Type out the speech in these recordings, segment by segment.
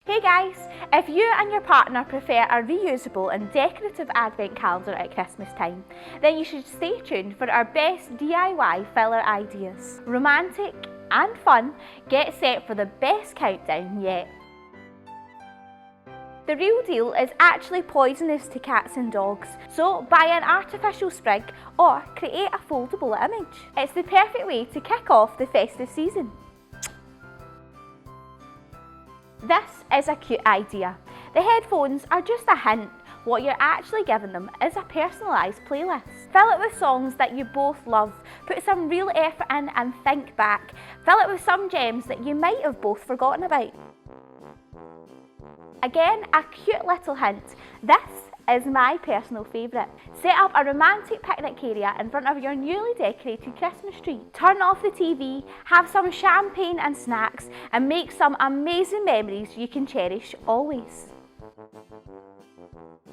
Hey guys, if you and your partner prefer a reusable and decorative advent calendar at Christmas time, then you should stay tuned for our best DIY filler ideas. Romantic and fun, get set for the best countdown yet. The real deal is actually poisonous to cats and dogs, so buy an artificial sprig or create a foldable image. It's the perfect way to kick off the festive season. This is a cute idea. The headphones are just a hint. What you're actually giving them is a personalised playlist. Fill it with songs that you both love, put some real effort in and think back. Fill it with some gems that you might have both forgotten about. Again, a cute little hint. This is my personal favourite. Set up a romantic picnic area in front of your newly decorated Christmas tree. Turn off the TV, have some champagne and snacks, and make some amazing memories you can cherish always.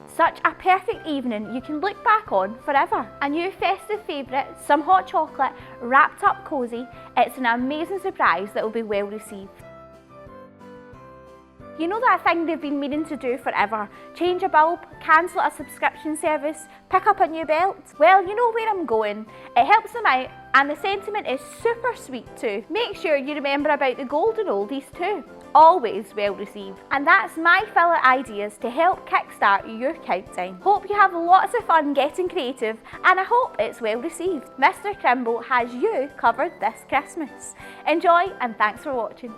Such a perfect evening you can look back on forever. A new festive favourite, some hot chocolate, wrapped up cosy. It's an amazing surprise that will be well received. You know that thing they've been meaning to do forever? Change a bulb, cancel a subscription service, pick up a new belt? Well, you know where I'm going. It helps them out and the sentiment is super sweet too. Make sure you remember about the golden oldies too. Always well received. And that's my filler ideas to help kickstart your countdown. Hope you have lots of fun getting creative and I hope it's well received. Mr. Crimbo has you covered this Christmas. Enjoy and thanks for watching.